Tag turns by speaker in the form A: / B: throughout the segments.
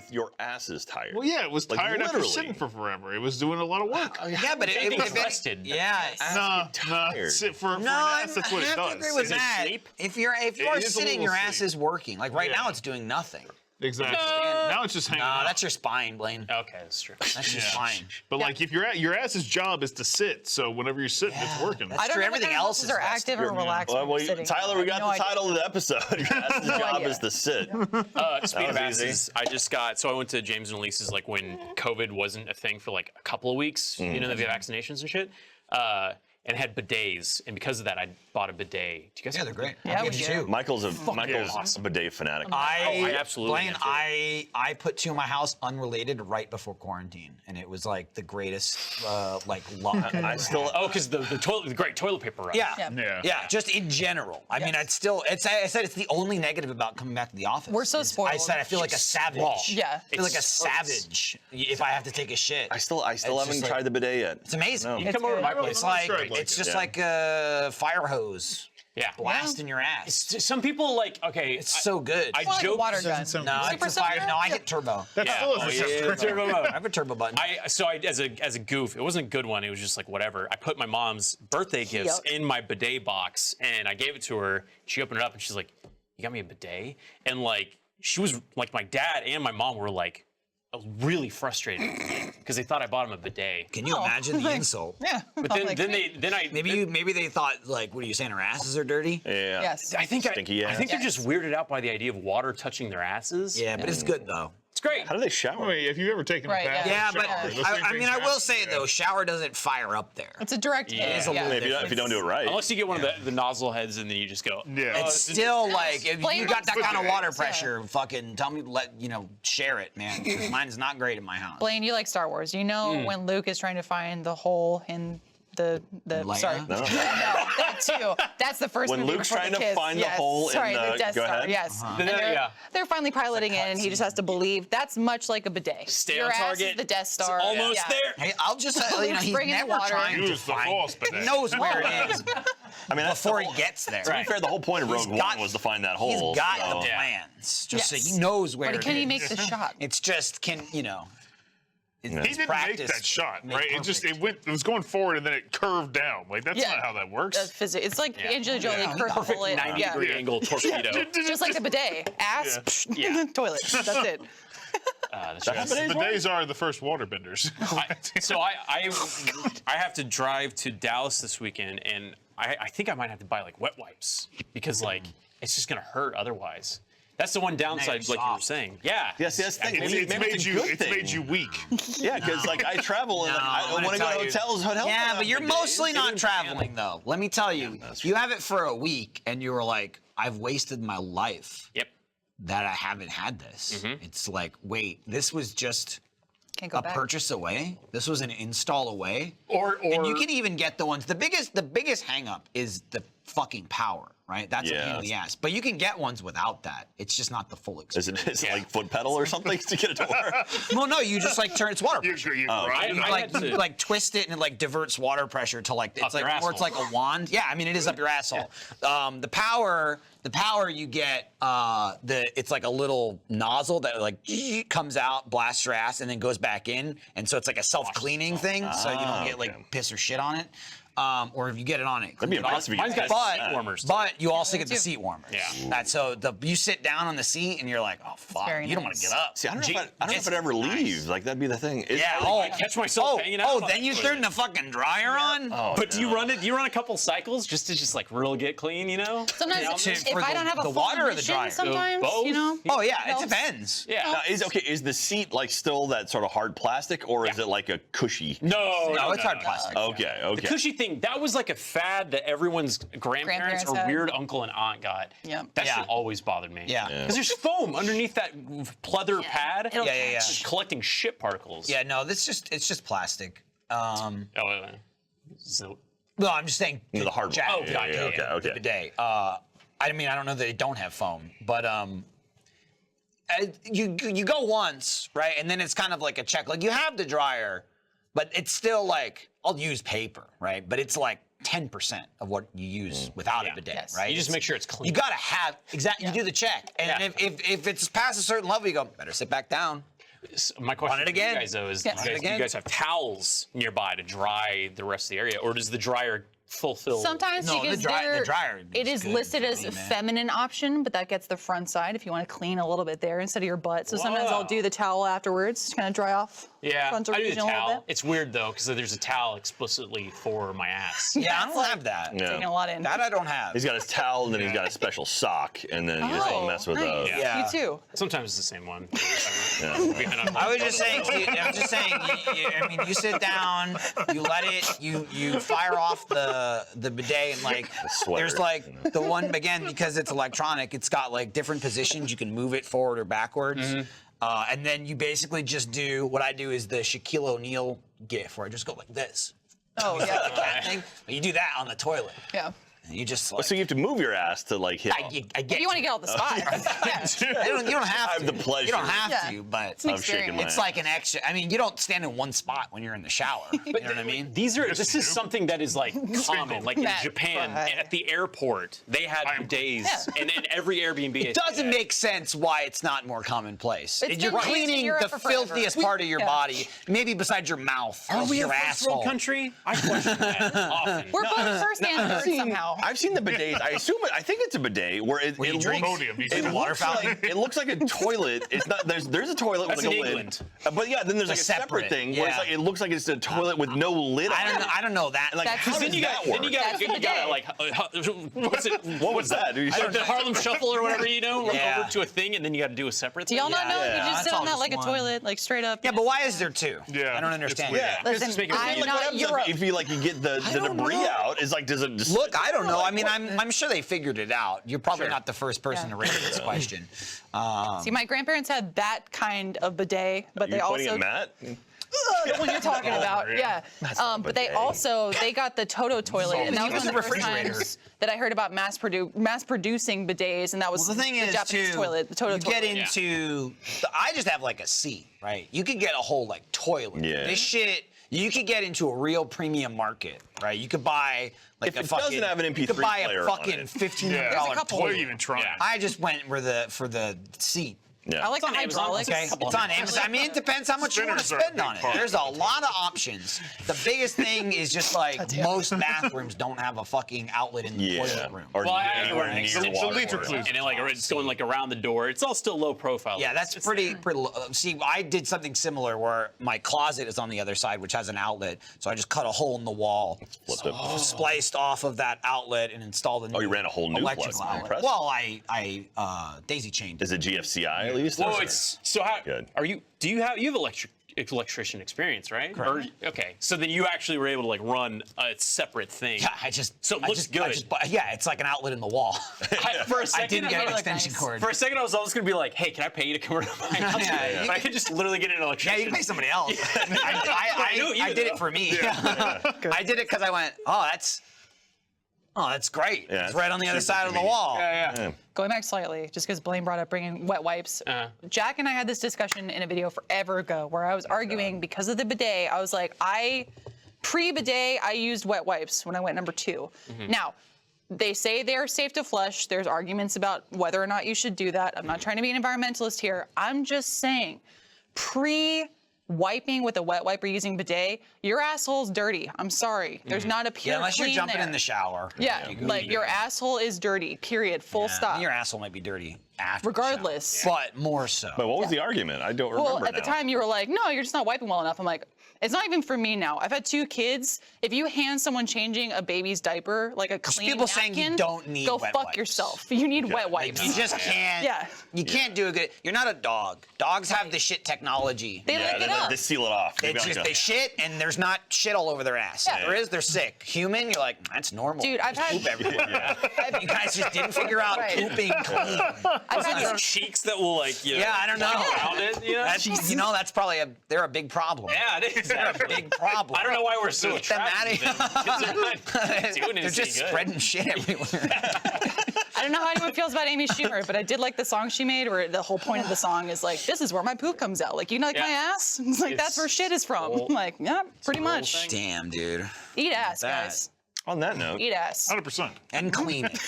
A: with your ass is tired.
B: Well, yeah, it was
A: Like,
B: tired after
A: literally.
B: sitting for forever. It was doing a lot of work.
C: Yeah, but
D: Same thing
C: it
D: as rested.
C: Yeah.
B: Nah,
A: tired.
B: sit for an
C: No,
B: ass, that's what
C: I
B: it
C: have
B: does.
C: to agree with
D: Is it
C: that.
D: sleep?
C: If you are
B: is a
C: sitting,
B: little
C: your ass
B: sleep.
C: is working. Like right
B: Yeah.
C: now, it's doing nothing.
B: Exactly. Now it's just hanging
C: Nah,
B: out.
C: that's your spine, Blaine.
D: Okay, that's true.
C: That's your spine.
B: But like, if your ass's job is to sit, so whenever you're sitting, it's working.
C: That's
E: I don't
C: true.
E: know
C: Everything
E: what kind of
C: else is
E: muscles are
C: rested.
E: active or relaxed.
A: Well,
E: when you're sitting.
A: Tyler, we
E: I
A: got
E: have
A: the
E: no idea.
A: title of the episode. Your ass's job
E: idea.
A: is to sit.
D: Speaking of
A: was easy.
D: asses, I just got, so I went to James and Elise's like when COVID wasn't a thing for like a couple of weeks, you know, the vaccinations and shit, and had bidets. And because of that, I bought a bidet. Do you guys
C: Yeah, they're great.
E: Yeah,
C: I
E: we
C: did
E: do.
C: too.
A: Michael's a
D: awesome.
A: bidet fanatic.
D: I absolutely
C: Blaine,
D: am too.
C: I put two in my house unrelated right before quarantine, and it was like the greatest like luck.
A: I still.
D: Oh, because the great toilet paper roll.
C: Yeah.
E: Yeah.
C: Yeah, just in general. I mean,
E: Yes.
C: I said it's the only negative about coming back to the office.
E: We're so
C: is
E: spoiled.
C: I said I feel like a savage.
D: Raw.
E: Yeah.
C: I feel like a
D: It's-
C: savage if I have to take a shit.
A: I still
C: It's
A: haven't
C: just like-
A: tried the bidet yet.
C: It's amazing.
A: No.
D: You can come over to my
E: good.
D: place.
C: It's like
B: sure I'd like
C: it's
B: it.
C: just
A: Yeah.
C: like a fire hose
D: Yeah.
C: blasting your ass.
D: Some people like, okay.
C: It's so good.
D: I
E: It's like a
D: joke.
E: water gun.
B: Doesn't sound
C: no,
B: good.
C: it's a fire.
E: soaker?
C: No, I get turbo.
B: That
D: Yeah.
B: still
D: Oh,
B: doesn't
D: yeah,
B: sound
D: turbo mode.
C: I have a turbo button.
D: So as a goof, it wasn't a good one. It was just like whatever. I put my mom's birthday gifts
E: Yuck.
D: in my bidet box, and I gave it to her. She opened it up, and she's like, "You got me a bidet?" And like she was like, my dad and my mom were like really frustrated because they thought I bought him a bidet.
C: Can you imagine the insult?
E: Yeah.
D: But then I
C: Maybe they thought like, what are you saying? Our asses are dirty?
A: Yeah.
E: Yes.
D: I think
A: Stinky
D: I think they're
E: ass.
D: just weirded out by the idea of water touching their asses.
C: Yeah, but it's good though.
D: It's great.
A: How do they shower?
B: Wait, if you've ever taken
E: Right,
B: a bath,
E: yeah.
C: Yeah,
B: or
C: but
B: shower, those
C: I
B: things
C: mean, I will
B: happen,
C: say
B: yeah.
C: though, shower doesn't fire up there.
E: It's a direct hit.
D: It's
C: a little
A: If you don't do it right.
D: Unless you get one of the nozzle heads and then you just go.
B: Yeah.
C: It's still like if
E: Blame
C: you got that
E: us.
C: kind of water
E: Yeah.
C: pressure, fucking tell me, share it, man. 'Cause mine is not great in my house.
E: Blaine, you like Star Wars. You know when Luke is trying to find the hole in the
C: Leia?
E: sorry.
A: No.
E: No, that too. That's the first
A: When
E: movie
A: Luke's
E: before
A: trying
E: the
A: to
E: kiss.
A: find the
E: Yes.
A: hole in
E: sorry,
A: the-
E: the Death
A: go
E: Star.
A: ahead.
E: Yes. And
D: Yeah.
E: they're finally piloting it, and he just has to believe. That's much like a bidet.
D: Stay
E: Your
D: on
E: ass
D: target.
E: is the Death Star.
D: It's almost
E: Yeah.
D: there.
C: Hey, I'll just say,
E: Luke's
C: he's
E: bringing
C: never
E: water.
C: trying to
B: Use the
C: find.
B: false
C: He
B: bidet.
C: knows where it is
A: I mean, that's
C: before
A: the
C: he
A: whole,
C: gets there.
A: To be fair, the whole point of Rogue
C: He's got-
A: One was to find that
C: He's
A: hole.
C: got
A: so-
C: the
D: Yeah.
C: plans. Just so
E: Yes.
C: he knows where
E: But
C: it
E: can he
C: is.
E: make the shot?
C: It's just
B: He didn't make that shot, right? It was going forward and then it curved down. Like that's
E: Yeah.
B: not how that works.
E: That's physics. It's like
D: Yeah.
E: Angelina Jolie
C: Yeah.
E: curved
D: Perfect
E: bullet.
D: 90-degree
E: Yeah.
D: angle torpedo.
E: Just like the bidet. Ass,
D: Yeah.
E: toilet. That's it.
D: That's
A: That
D: right.
A: bidet's
B: Bidets are the first water benders.
D: So I have to drive to Dallas this weekend, and I think I might have to buy like wet wipes because like it's just gonna hurt otherwise. That's the one downside, like you were
C: soft.
D: saying. Yeah.
A: Yes, yes.
B: It's made you weak.
A: Yeah, because like I travel and like, I
C: I'm
A: want to
C: gonna
A: go to
C: tell
A: hotels. Hotels
C: Yeah,
A: don't
C: but
A: have
C: you're
A: bidets.
C: mostly
A: They
C: not
A: don't
C: traveling though. Let me tell you,
A: that's
C: you have it for a week, and you were like, "I've wasted my life
D: Yep.
C: that I haven't had this." It's like, wait, this was just
E: Can't go
C: a
E: back.
C: purchase away. This was an install away.
D: Or
C: And you can even get the ones. The biggest hang up is the fucking power, right? That's a
A: Yeah.
C: pain in the ass. But you can get ones without that. It's just not the full
A: Is
C: experience.
A: it like foot pedal or something to get it to work?
C: Well, no, you just like turn it's water
B: You,
C: pressure.
B: you
A: Oh,
B: grind
C: You
B: it.
C: like,
D: had to-
C: you like twist it and it like diverts water pressure to like it's
D: Up your
C: like or it's
D: asshole.
C: like a wand. Yeah, I mean it is up your asshole. The power you get it's like a little nozzle that like comes out, blasts your ass, and then goes back in, and so it's like a self-cleaning thing, so you don't get
A: okay.
C: like piss or shit on it. Or if you get it on it,
A: That'd be
C: clean it off.
A: impressive if you
D: Mine's
A: could
D: got
A: test
D: seat
A: that.
D: warmers.
C: But you also get
E: too.
C: the seat warmers.
D: Yeah.
C: So you sit down on the seat and you're like, oh fuck,
E: very
C: you don't want
E: nice.
C: to get up.
A: See, I don't know
D: Gee,
A: if I don't know if it ever
C: nice.
A: leaves. Like that'd be the thing.
C: Yeah.
D: I catch myself hanging out on
C: then
D: that
C: you
D: toilet.
C: turn the fucking dryer on.
A: Oh,
D: But do you
A: no.
D: run it? Do you run a couple cycles just to like real get clean? You know.
E: Sometimes
C: Yeah,
E: if
C: for
E: I
C: the-
E: don't have a
C: the
E: full
C: water or the
E: emission,
C: dryer?
E: sometimes
D: Both?
E: you know.
C: Oh yeah, it
E: helps.
C: depends.
D: Yeah.
A: Now, is the seat like still that sort of hard plastic, or is
D: Yeah.
A: it like a cushy?
D: No,
C: it's hard plastic.
A: Okay,
D: The
A: okay.
D: cushy thing, that was like a fad that everyone's grandparents
E: Grandparents
D: or
E: had.
D: weird uncle and aunt got.
E: Yeah.
D: That
C: Yeah.
D: shit always bothered me.
C: Yeah.
D: Because there's foam underneath that pleather pad.
E: It'll
C: Yeah, yeah, yeah.
D: It's just collecting shit particles.
C: Yeah, no, it's just plastic.
D: Oh, so
C: No, I'm just saying
A: The hard one.
C: Jack,
D: Oh,
A: yeah, yeah, okay, okay.
C: the bidet. I mean, I don't know that they don't have foam, but you go once, right, and then it's kind of like a check. Like you have the dryer, but it's still like I'll use paper, right? But it's like 10% of what you use without
D: Yeah.
C: a bidet,
E: Yes.
C: right?
D: You just make sure it's clean.
C: You gotta have exactly. You do the check, and
D: Yeah.
C: if it's past a certain level, you go better sit back down.
D: My question
C: it
D: to
C: again.
D: you guys, though, is
E: Yes.
D: do you guys have towels nearby to dry the rest of the area, or does the dryer fulfill?
E: Sometimes
C: No,
E: because
C: the dryer
E: it
C: is
E: is
C: good
E: listed
C: for
E: as
C: me,
E: a
C: man.
E: feminine option, but that gets the front side if you want to clean a little bit there instead of your butt. So sometimes I'll
D: Wow.
E: do the towel afterwards to kind of dry off.
D: Yeah,
E: front
D: I do the
E: region a little
D: towel.
E: bit.
D: It's weird though, because there's a towel explicitly for my ass.
C: Yeah, I
E: It's
C: don't
E: like-
C: have that.
A: Yeah.
E: Taking a lot in.
C: That I don't have.
A: He's got his towel, and then he's got a special sock, and then you just don't mess with
E: nice.
A: those.
C: Yeah.
E: You too.
D: Sometimes it's the same one.
C: I was just saying. I mean, you sit down, you let it, you fire off the bidet, and like,
A: sweater,
C: there's like the one again because it's electronic. It's got like different positions. You can move it forward or backwards, and then you basically just do what I do is the Shaquille O'Neal gif, where I just go like this.
E: Oh yeah.
C: The cat thing. But you do that on the toilet.
E: Yeah.
C: And you just like.
A: So you have to move your ass to like hit.
C: I get
E: You want to get all the spots. Yeah.
C: You don't have
A: I
C: to.
A: have the pleasure.
C: You don't have
E: Yeah.
C: to, but
E: an
A: I'm shaking my
E: experience.
C: it's like an extra. I mean, you don't stand in one spot when you're in the shower. You know what I mean?
D: This
B: you
D: is
B: do.
D: something that is like common. Like in
E: Matt,
D: Japan,
E: but-
D: at the airport, they had bidets,
E: Yeah.
D: and then every Airbnb.
C: It doesn't make sense why it's not more commonplace.
E: It's
C: You're
E: been used in
C: cleaning
E: Europe
C: the
E: for forever.
C: filthiest part of your
E: Yeah.
C: body, maybe besides your mouth.
D: Are we a
C: your
D: first
C: asshole.
D: world country? I question that often.
E: We're both first and third somehow.
A: I've seen the bidets. I think it's a bidet where it,
C: you
A: it
C: drink?
A: looks,
B: Podium, you
A: it
B: see the
A: looks
C: water fountain?
A: like it looks like a toilet. It's not. There's a toilet
D: That's
A: with like
D: in
A: a
D: England.
A: lid. But yeah, then there's like a separate
C: separate,
A: thing where it's
C: yeah.
A: like it looks like it's a toilet with no lid.
C: I
A: on
C: don't
A: it.
C: know. I don't know that.
A: Like,
E: That's-
A: how
E: Then
A: does
D: Then you
A: that
D: got,
A: work?
D: then you got,
E: That's the
D: you got
E: bidet.
D: what's it?
A: What was that? Dude?
D: Like the Harlem Shuffle or whatever, you know,
C: Yeah.
D: over to a thing, and then you got to do a separate
E: Do
D: thing.
E: y'all not know?
A: Yeah.
E: You just
C: That's
E: sit
C: all
E: on that
C: just
E: like a
C: one.
E: toilet, like straight up.
C: yeah, but why is there two?
B: Yeah,
C: I don't
B: it's
C: understand.
B: weird.
C: that.
E: Listen,
D: just make it
E: I'm
A: Like, what
E: not
A: happens
E: Europe.
A: if you like you get the
C: don't
A: debris
C: know.
A: out? Is like does it just
C: Look, I don't know. I mean,
A: Like,
C: I'm sure they figured it out. You're probably
A: Sure.
C: not the first person to raise this question.
E: See, my grandparents had that kind of bidet, but
A: you
E: they
A: pointing
E: also
A: at Matt?
E: what you're talking about.
B: yeah.
E: Yeah. But they
A: bidet.
E: also they got the Toto toilet, and that
C: Use
E: was
C: the
E: one of the first
C: refrigerator.
E: times that I heard about mass producing bidets, and that was
C: Well, the thing is,
E: Japanese
C: too,
E: toilet, the Toto
C: you
E: toilet.
C: get into. I just have like a seat, right? You could get a whole like toilet.
A: Yeah.
C: This shit, you could get into a real premium market, right? You could buy like
A: If
C: a
A: it
C: fucking.
A: doesn't have an
C: you could
A: MP3
C: buy
A: player
C: a
A: on
C: fucking
A: it.
C: $1,500
B: Yeah.
E: There's a couple.
B: What are you even trying?
D: Yeah.
C: I just went for the seat.
A: Yeah.
E: I like
D: It's
E: the
D: on Amazon.
E: hydraulics.
C: Okay, it's on Amazon. I mean, it depends how much you want to
B: Spinners are a
C: spend on
B: big
C: it.
B: part.
C: There's a lot of options. The biggest thing is just like most bathrooms don't have a fucking outlet in the
A: Yeah.
C: toilet room.
A: Or
D: Well, I
A: anywhere
D: have
A: near
D: the
A: the water.
B: leech
A: or-
B: recluse.
D: And then like it's going like around the door. It's all still low profile.
C: Yeah, that's
D: It's
C: pretty.
D: there.
C: See, I did something similar where my closet is on the other side, which has an outlet. So I just cut a hole in the wall,
A: Flipped it.
C: spliced off of that outlet, and installed a new
A: you ran a whole new
C: electrical
A: plug. I'm
C: outlet.
A: impressed.
C: Well, I daisy chained it.
A: Is it GFCI at least?
D: Well,
A: Or-
D: it's so how
A: Good.
D: are you? Do you have electrician experience, right?
C: Correct.
D: Okay, so then you actually were able to like run a separate thing.
C: Yeah, I just.
D: So it
C: I
D: looks
C: just,
D: good.
C: I just, yeah, it's like an outlet in the wall.
D: For a
C: I
D: second,
C: didn't get
E: made
C: an
E: it look
C: extension
E: nice.
C: cord.
D: For a second, I was almost gonna be like, "Hey, can I pay you to come over to my house?"
C: Yeah.
D: But I could just literally get an
C: Yeah,
D: electrician.
C: you can pay somebody else. I
D: knew you,
C: did it
D: though.
C: for me. I did it because I went, that's great.
A: Yeah,
C: it's right on the other
A: super
C: side of the
A: convenient.
C: wall.
D: Yeah.
E: Going back slightly, just because Blaine brought up bringing wet wipes. Jack and I had this discussion in a video forever ago where I was arguing because of the bidet. I was like, pre-bidet, I used wet wipes when I went number 2. Now, they say they are safe to flush. There's arguments about whether or not you should do that. I'm not trying to be an environmentalist here. I'm just saying, wiping with a wet wipe or using bidet, your asshole's dirty. I'm sorry. There's not a pure
C: Yeah, unless you're
E: clean
C: jumping
E: there.
C: in the shower.
E: Yeah, like your asshole is dirty. Period. Full stop.
C: Your asshole might be dirty after
E: Regardless.
C: the shower, but more so.
A: But what was the argument? I don't remember
E: Well, at the
A: now.
E: time you were like, no, you're just not wiping well enough. I'm like, it's not even for me now. I've had 2 kids. If you hand someone changing a baby's diaper, like a clean
C: people saying you
E: napkin,
C: don't need
E: go
C: wet
E: fuck
C: wipes.
E: yourself. You need wet wipes.
C: You just can't.
E: Yeah.
C: You can't do a good. You're not a dog. Dogs have the shit technology.
E: They
A: yeah,
E: lick it
A: they,
E: up.
A: they seal it off. They've
C: It's
A: got
C: just
A: like a-
C: they shit and there's not shit all over their ass.
E: Yeah.
C: If there is, they're sick. Human, you're like, that's normal.
E: Dude, I've
C: Just
E: had-
C: poop everywhere. You guys just didn't figure out
E: Right.
C: pooping clean.
E: I've had
D: Those cheeks that will like, you know,
C: Yeah, I don't know.
D: around it, you know?
C: That's probably they're a big problem.
D: Yeah, it is.
C: They're a big problem.
D: I don't know why we're so
C: Get them
D: attracted to them. Because they're not doing
C: They're
D: anything
C: just
D: good.
C: spreading shit everywhere.
E: I don't know how anyone feels about Amy Schumer, but I did like the song she made where the whole point of the song is like, this is where my poop comes out. Like, you like
D: Yeah.
E: my ass? It's like, that's where shit is from.
D: whole-
E: I'm like, yeah, pretty
D: the whole
E: much.
D: thing.
C: Damn, dude.
E: Eat ass,
C: That.
E: guys.
A: On that note,
E: Eat ass.
B: 100%.
C: And clean it.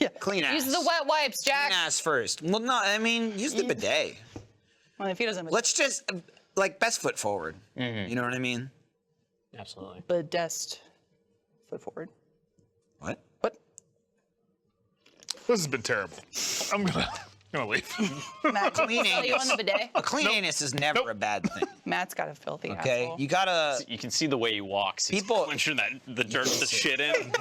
E: Yeah.
C: Clean ass.
E: Use the wet wipes, Jack.
C: Clean ass first. Well, no, I mean, use the bidet.
E: Well, if he doesn't,
C: Let's just like best foot forward. You know what I mean?
D: Absolutely.
E: Bedest foot forward.
C: What?
E: What?
B: This has been terrible. I'm gonna leave.
E: Matt,
C: Clean
E: are you on the bidet?
C: A clean anus is never a bad thing.
E: Matt's got a filthy
C: Okay,
E: asshole.
C: you gotta.
D: You can see the way he walks. He's
C: People-
D: clenching the dirt, the shit in.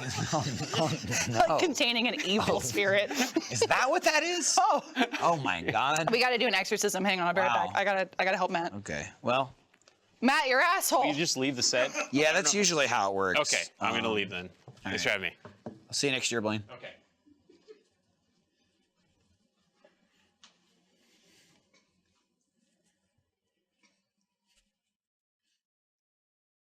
E: Like containing an evil spirit.
C: Is that what that is?
E: Oh,
C: Oh my God.
E: we got to do an exorcism. Hang on, I'll be right
C: Wow.
E: back. I gotta help Matt.
C: Okay. Well,
E: Matt, your asshole.
D: You just leave the set.
C: yeah, that's usually how it works.
D: Okay, I'm gonna leave then. Thanks for having me.
C: I'll see you next year, Blaine.